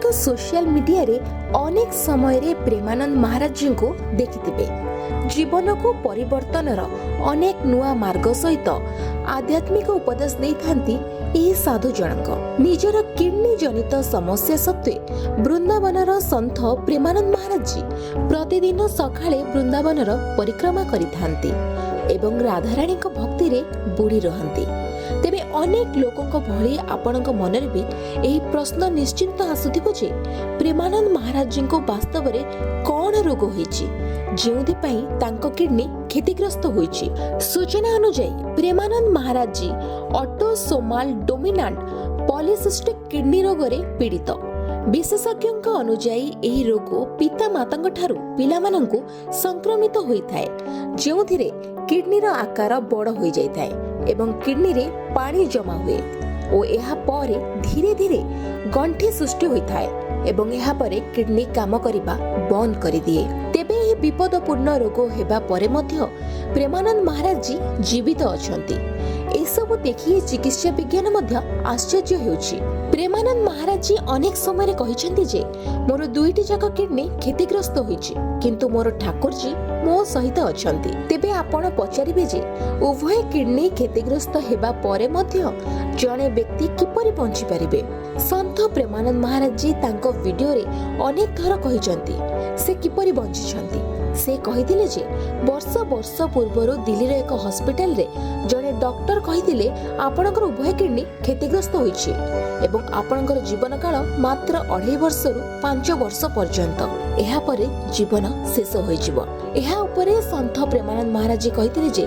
तो social media रे अनेक समय रे प्रेमानंद महाराज जी को देखिथिबे। जीवन को परिवर्तनर अनेक नुआ मार्ग सहित आध्यात्मिक उपदेश देई थांती एही साधु जनक। निजर किडनी जनित समस्या सत्वे वृंदावनर संत प्रेमानंद महाराज जी प्रतिदिन सकाळे वृंदावनर परिक्रमा करिथांती एवं राधाराणी भक्ति रे बुड़ी रहंती। तेबे अनेक लोकों भली आपणक मनरे भी एही प्रश्न निश्चिंत आसुथिबो जे प्रेमानंद महाराज जी को वास्तव रे कौन रोग होईची जेउथि पई तांको किडनी क्षतिग्रस्त होईची। सूचना अनुसार प्रेमानंद महाराज जी ऑटोसोमाल डोमिनेंट पॉलीसिस्टिक किडनी रोग रे पीड़ित। विशेषज्ञों अनुसार एही रोग पिता मातांग ठारू पिलामानंकु संक्रमित होइथाय जेउथिरे किडनीर आकार बड़ होई जाइथाय एवं किडनी रे पानी जमा हुए और एहा परे धीरे धीरे गंठी सृष्टि होइथाय एवं एहा परे किडनी काम करिबा बंद करि दिए। तेबे एही विपदपूर्ण रोग हेबा परे मध्य प्रेमानंद महाराज जी जीवित अछंती। एसबु देखि चिकित्सा विज्ञान मध्य आश्चर्य हेउछि। प्रेमानंद महाराज जी अनेक समय रे कहिसेंती जे मोर दुईटी जाक किडनी क्षतिग्रस्त होइछि किंतु मोर ठाकुर जी मो सहित अछंती। तेबे आपण पचारिबे जे उभय किडनी क्षतिग्रस्त हेबा परे मध्य जणे व्यक्ति किपरि बंची परिबे। संत प्रेमानंद महाराज जी तांको वीडियो रे अनेक थर कहिसेंती से किपरि बंची छंती। से कहिथिले जे वर्ष वर्ष पूर्वरो दिल्ली रे एक हॉस्पिटल रे जणे डॉक्टर कहिथिले आपणकर उभय किडनी क्षतिग्रस्त होइछि एवं आपणकर जीवन काल मात्र 2.5 वर्ष रु 5 वर्ष पर्यंत एहा परे जीवन शेष होइजिवो। एहा उपरे संत प्रेमानंद महाराज जी कहिथिले जे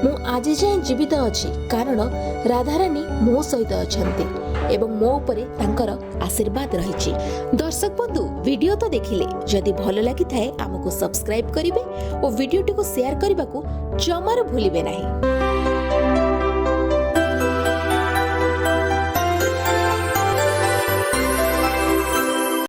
मु आज जाय जीवित अछि कारण राधारानी मो सहित अछंती एवं मो उपरे तांकर आशीर्वाद रहिछि। दर्शक बंधु वीडियो तो देखिले जदि भलो लागि थाए हमकु सब्सक्राइब करिवे और वीडियो टी को शेयर करबा को जमार भूलिबे नाही।